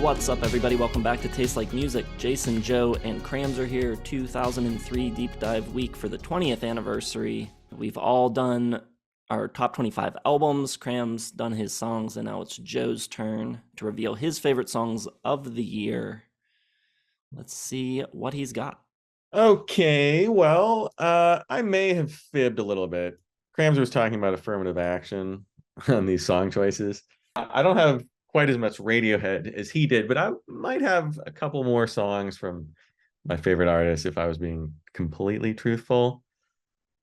What's up, everybody? Welcome back to Taste Like Music. Jason, Joe, and Crams are here. 2003 Deep Dive Week for the 20th anniversary. We've all done our top 25 albums. Crams done his songs, and now it's Joe's turn to reveal his favorite songs of the year. Let's see what he's got. Okay, well, I may have fibbed a little bit. Crams was talking about affirmative action on these song choices. I don't have quite as much Radiohead as he did, but I might have a couple more songs from my favorite artists if I was being completely truthful.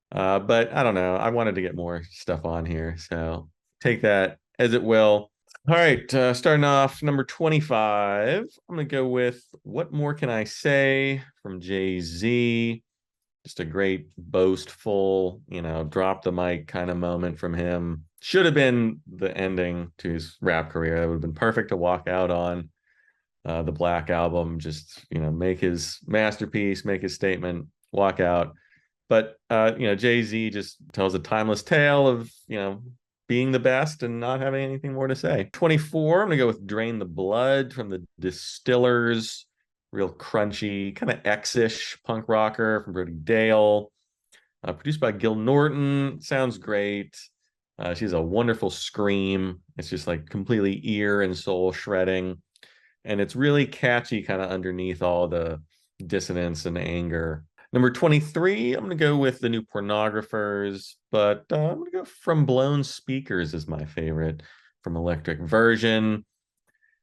But I don't know. I wanted to get more stuff on here, so take that as it will. All right, starting off number 25. I'm gonna go with "What More Can I Say" from Jay-Z. Just a great boastful, drop the mic kind of moment from him. Should have been the ending to his rap career. That would have been perfect to walk out on. The Black Album, just make his masterpiece, make his statement, walk out. But Jay-Z just tells a timeless tale of being the best and not having anything more to say. 24, I'm gonna go with "Drain the Blood" from the Distillers. Real crunchy, kind of X-ish punk rocker from Brody Dale. Produced by Gil Norton. Sounds great. She has a wonderful scream. It's just like completely ear and soul shredding. And it's really catchy kind of underneath all the dissonance and anger. Number 23, I'm going to go with the New Pornographers, but I'm going to go "From Blown Speakers" as my favorite from Electric Version.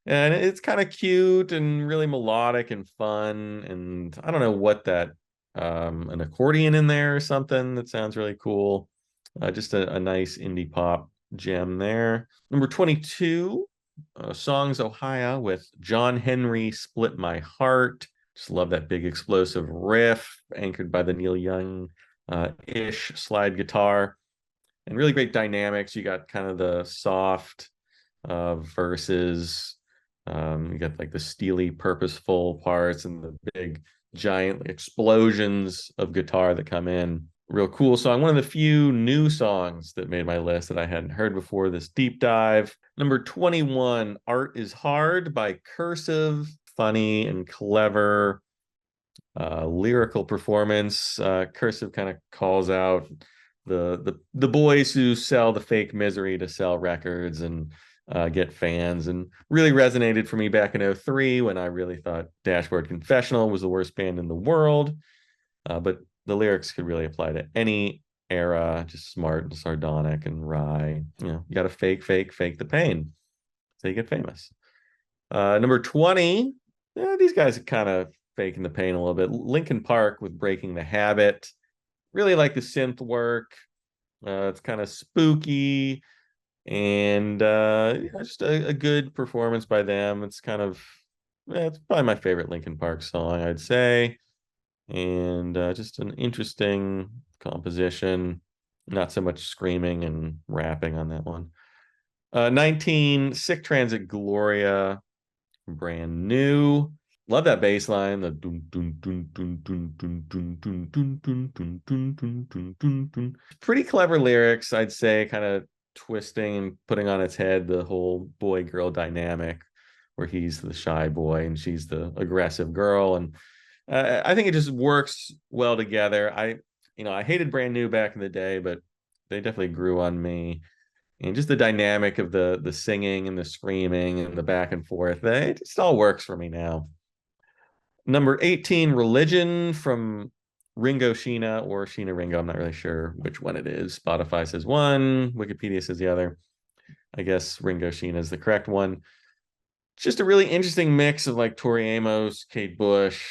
And it's kind of cute and really melodic and fun. And I don't know what that, an accordion in there or something that sounds really cool. Just a nice indie pop gem there. Number 22, Songs Ohio with John Henry, "Split My Heart." Just love that big explosive riff anchored by the Neil Young ish slide guitar, and really great dynamics. You got kind of the soft verses. You got like the steely, purposeful parts and the big, giant explosions of guitar that come in. Real cool song. One of the few new songs that made my list that I hadn't heard before this deep dive. Number 21, "Art Is Hard" by Cursive. Funny and clever lyrical performance. Cursive kind of calls out the boys who sell the fake misery to sell records and get fans, and really resonated for me back in 2003 when I really thought Dashboard Confessional was the worst band in the world. But the lyrics could really apply to any era, just smart and sardonic and wry. You got to fake the pain so you get famous. Number 20, these guys are kind of faking the pain a little bit. Linkin Park with "Breaking the Habit." Really like the synth work. It's kind of spooky and just a good performance by them. It's kind of, it's probably my favorite Linkin Park song, I'd say. And just an interesting composition. Not so much screaming and rapping on that one. 19, "Sick Transit Gloria," Brand New. Love that bass line. The dun, dun, dun, dun, dun, dun, dun, dun, dun, dun, dun, dun, dun, dun, dun, dun. Pretty clever lyrics, I'd say, kind of twisting and putting on its head the whole boy-girl dynamic, where he's the shy boy and she's the aggressive girl. And I think it just works well together. I hated Brand New back in the day, but they definitely grew on me. And just the dynamic of the singing and the screaming and the back and forth, it just all works for me now. Number 18, "Religion" from Ringo Sheena, or Sheena Ringo. I'm not really sure which one it is. Spotify says one, Wikipedia says the other. I guess Ringo Sheena is the correct one. Just a really interesting mix of like Tori Amos, Kate Bush,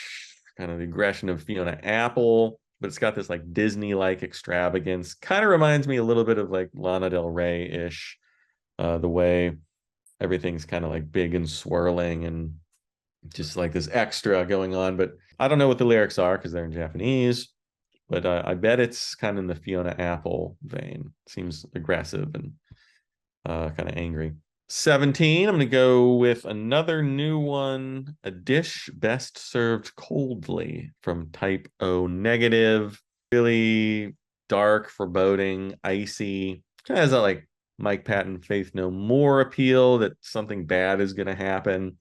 kind of the aggression of Fiona Apple, but it's got this like Disney-like extravagance. Kind of reminds me a little bit of like Lana Del Rey-ish, the way everything's kind of like big and swirling and just like this extra going on. But I don't know what the lyrics are because they're in Japanese, but I bet it's kind of in the Fiona Apple vein. Seems aggressive and kind of angry. 17, I'm going to go with another new one, "A Dish Best Served Coldly" from Type O Negative. Really dark, foreboding, icy. Kind of has that like Mike Patton, Faith No More appeal that something bad is going to happen.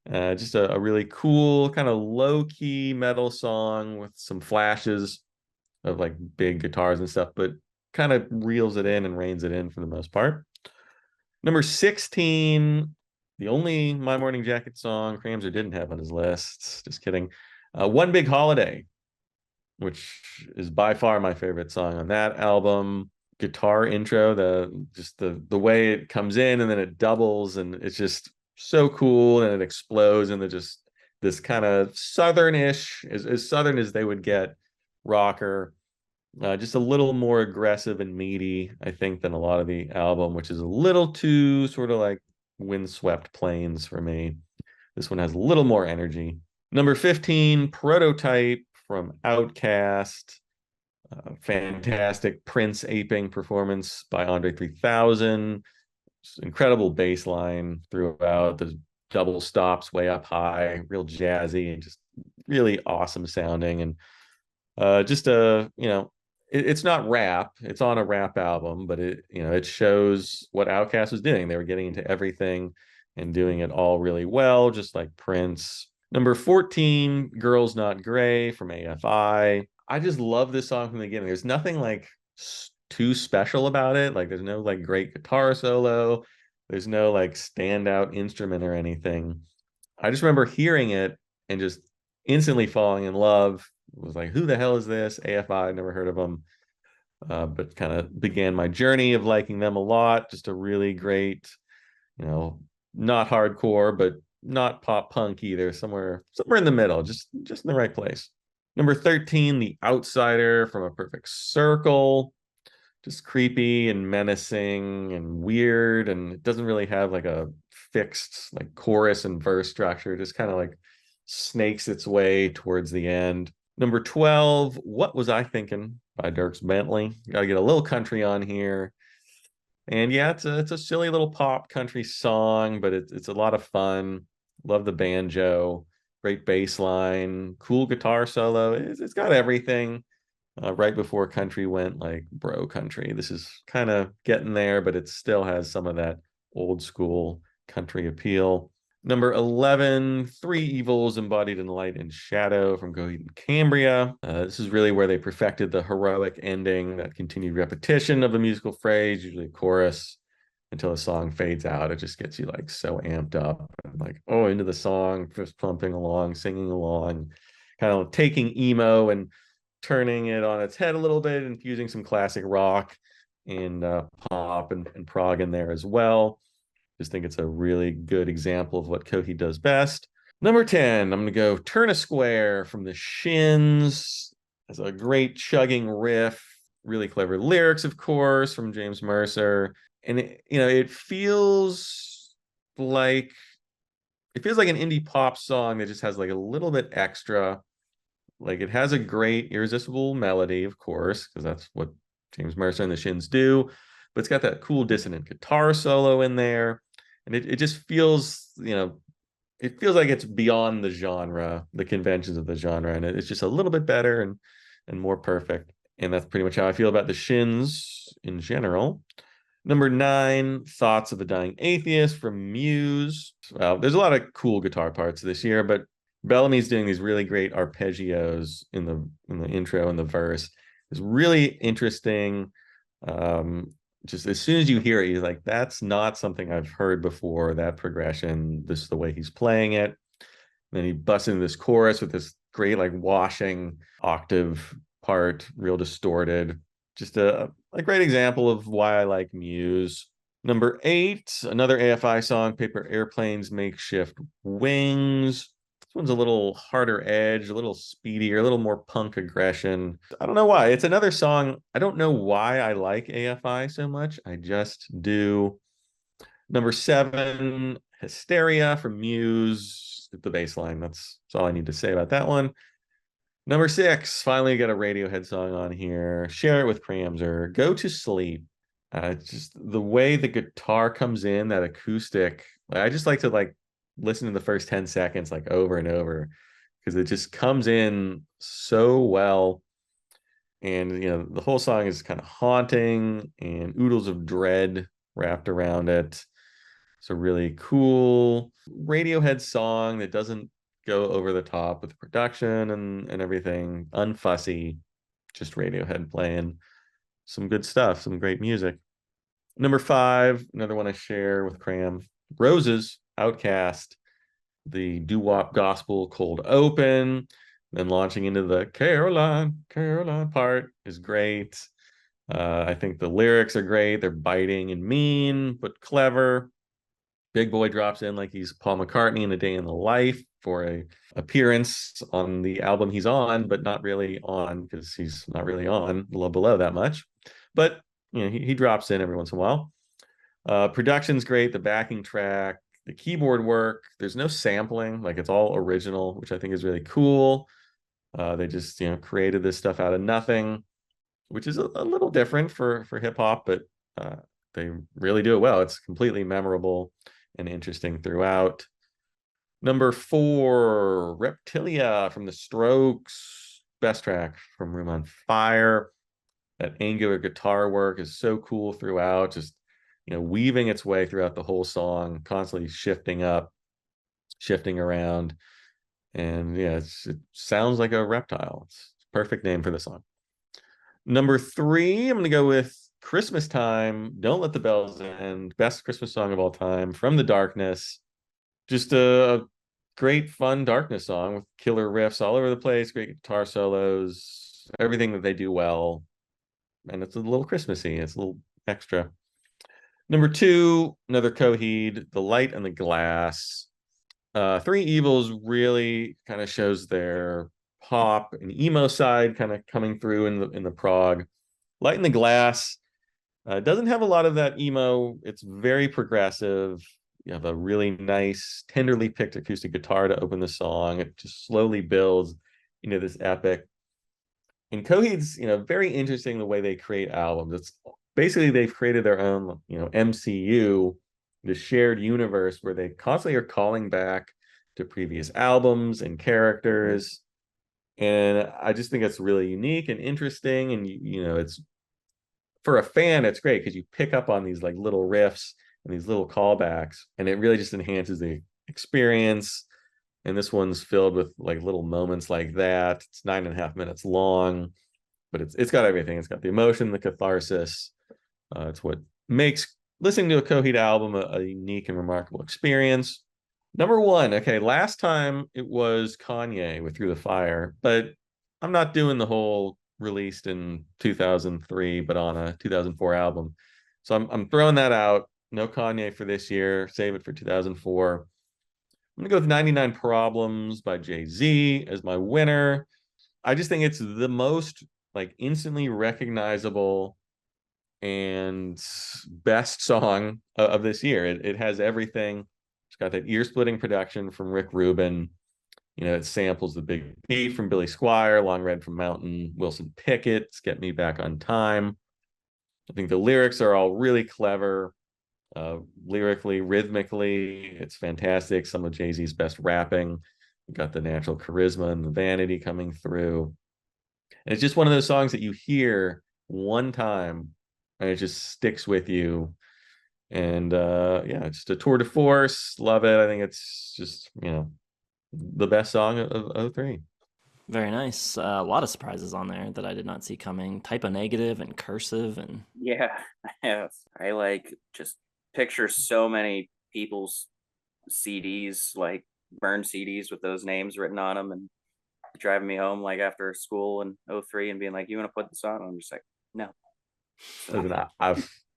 Just a really cool, kind of low-key metal song with some flashes of like big guitars and stuff, but kind of reels it in and reins it in for the most part. Number 16, the only My Morning Jacket song Cramser didn't have on his list. Just kidding. One Big Holiday, which is by far my favorite song on that album. Guitar intro, the way it comes in and then it doubles, and it's just so cool, and it explodes into just this kind of southern-ish, as southern as they would get, rocker. Just a little more aggressive and meaty, I think, than a lot of the album, which is a little too sort of like windswept plains for me. This one has a little more energy. Number 15, Prototype from Outkast. Fantastic Prince aping performance by Andre 3000. Incredible bass line throughout. The double stops way up high, real jazzy and just really awesome sounding. And just it's not rap. It's on a rap album, but it shows what Outkast was doing. They were getting into everything and doing it all really well, just like Prince. Number 14, Girls Not Gray from AFI. I just love this song from the beginning. There's nothing like too special about it. Like there's no like great guitar solo. There's no like standout instrument or anything. I just remember hearing it and just instantly falling in love. Was like, who the hell is this? AFI, never heard of them. But kind of began my journey of liking them a lot. Just a really great, not hardcore, but not pop punk either. Somewhere in the middle, just in the right place. Number 13, The Outsider from A Perfect Circle. Just creepy and menacing and weird, and it doesn't really have like a fixed like chorus and verse structure. It just kind of like snakes its way towards the end. Number 12, What Was I Thinking by Dierks Bentley. Got to get a little country on here. And yeah, it's a silly little pop country song, but it's a lot of fun. Love the banjo, great bass line, cool guitar solo. It's got everything. Right before country went like bro country. This is kind of getting there, but it still has some of that old school country appeal. Number 11, Three Evils Embodied in Light and Shadow from Coheed Cambria. This is really where they perfected the heroic ending, that continued repetition of a musical phrase, usually a chorus, until the song fades out. It just gets you like so amped up and like, oh, into the song, just pumping along, singing along, kind of taking emo and turning it on its head a little bit, infusing some classic rock and pop and prog in there as well. Just think it's a really good example of what Coheed does best. Number 10, I'm going to go Turn a Square from the Shins. It's a great chugging riff, really clever lyrics, of course, from James Mercer. And it feels like an indie pop song that just has like a little bit extra. Like it has a great irresistible melody, of course, because that's what James Mercer and the Shins do. But it's got that cool dissonant guitar solo in there. And it just feels, it feels like it's beyond the genre, the conventions of the genre. And it's just a little bit better and more perfect. And that's pretty much how I feel about the Shins in general. Number 9, Thoughts of a Dying Atheist from Muse. There's a lot of cool guitar parts this year, but Bellamy's doing these really great arpeggios in the intro and the verse. It's really interesting. Just as soon as you hear it, you're like, that's not something I've heard before, that progression, this is the way he's playing it. And then he busts into this chorus with this great like washing octave part, real distorted. Just a great example of why I like Muse. Number 8, another AFI song, Paper Airplanes Makeshift Wings. This one's a little harder edge, a little speedier, a little more punk aggression. I don't know why. It's another song. I don't know why I like AFI so much. I just do. Number 7, Hysteria from Muse. The bass line. That's all I need to say about that one. Number 6, finally got a Radiohead song on here. Share It with Cramser. Go to Sleep. Just the way the guitar comes in, that acoustic. I just like to like listen to the first 10 seconds like over and over because it just comes in so well. And the whole song is kind of haunting and oodles of dread wrapped around it. It's a really cool Radiohead song that doesn't go over the top with the production and everything. Unfussy, just Radiohead playing some good stuff, some great music. Number 5, another one I share with Cram, Roses, Outcast, the doo-wop gospel Cold Open, then launching into the Caroline, Caroline part is great. I think the lyrics are great. They're biting and mean, but clever. Big Boy drops in like he's Paul McCartney in A Day in the Life for a appearance on the album he's on, but not really on because he's not really on Love Below that much. But he drops in every once in a while. Production's great. The backing track, the keyboard work. There's no sampling. Like, it's all original, which I think is really cool. They just created this stuff out of nothing, which is a little different for hip hop, but they really do it well. It's completely memorable and interesting throughout. Number 4, Reptilia from The Strokes, best track from Room on Fire. That angular guitar work is so cool throughout, just weaving its way throughout the whole song, constantly shifting up, shifting around. And yeah, it sounds like a reptile. It's a perfect name for the song. Number 3, I'm going to go with Christmas Time, Don't Let the Bells End, best Christmas song of all time from The Darkness. Just a great, fun Darkness song with killer riffs all over the place, great guitar solos, everything that they do well. And it's a little Christmassy. It's a little extra. Number 2, another Coheed, The Light and the Glass. Three Evils really kind of shows their pop and emo side kind of coming through in the prog. Light in the Glass doesn't have a lot of that emo. It's very progressive. You have a really nice, tenderly picked acoustic guitar to open the song. It just slowly builds into this epic. And Coheed's, very interesting the way they create albums. It's basically they've created their own, MCU, the shared universe where they constantly are calling back to previous albums and characters. And I just think it's really unique and interesting. And, it's for a fan, it's great because you pick up on these like little riffs and these little callbacks, and it really just enhances the experience. And this one's filled with like little moments like that. It's 9.5 minutes long, but it's got everything. It's got the emotion, the catharsis. It's what makes listening to a Coheed album a unique and remarkable experience. Number 1, okay, last time it was Kanye with Through the Fire, but I'm not doing the whole released in 2003, but on a 2004 album. So I'm throwing that out. No Kanye for this year. Save it for 2004. I'm going to go with 99 Problems by Jay-Z as my winner. I just think it's the most like instantly recognizable and best song of this year. It has everything. It's got that ear-splitting production from Rick Rubin. It samples the big beat from Billy Squier, Long Red from Mountain, Wilson Pickett's Get Me Back on Time. I think the lyrics are all really clever. Lyrically, rhythmically, it's fantastic. Some of Jay-Z's best rapping. You've got the natural charisma and the vanity coming through. And it's just one of those songs that you hear one time and it just sticks with you. And yeah, just a tour de force. Love it. I think it's just, the best song of 03. Very nice. A lot of surprises on there that I did not see coming. Typo Negative and Cursive and Yeah, I like just picture so many people's CDs, like burned CDs with those names written on them, and driving me home like after school in '03 and being like, "You want to put this on?" I'm just like, "No." So, Listen,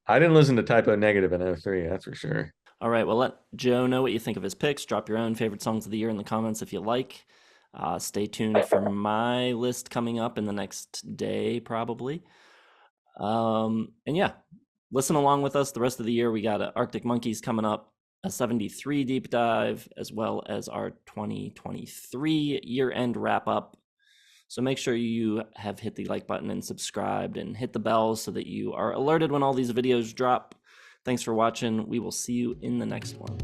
I didn't listen to Typo Negative in 03, that's for sure. All right, well, let Joe know what you think of his picks. Drop your own favorite songs of the year in the comments if you like. Stay tuned for my list coming up in the next day, probably. And yeah, listen along with us the rest of the year. We got Arctic Monkeys coming up, a 73 deep dive, as well as our 2023 year-end wrap-up. So make sure you have hit the like button and subscribed and hit the bell so that you are alerted when all these videos drop. Thanks for watching. We will see you in the next one.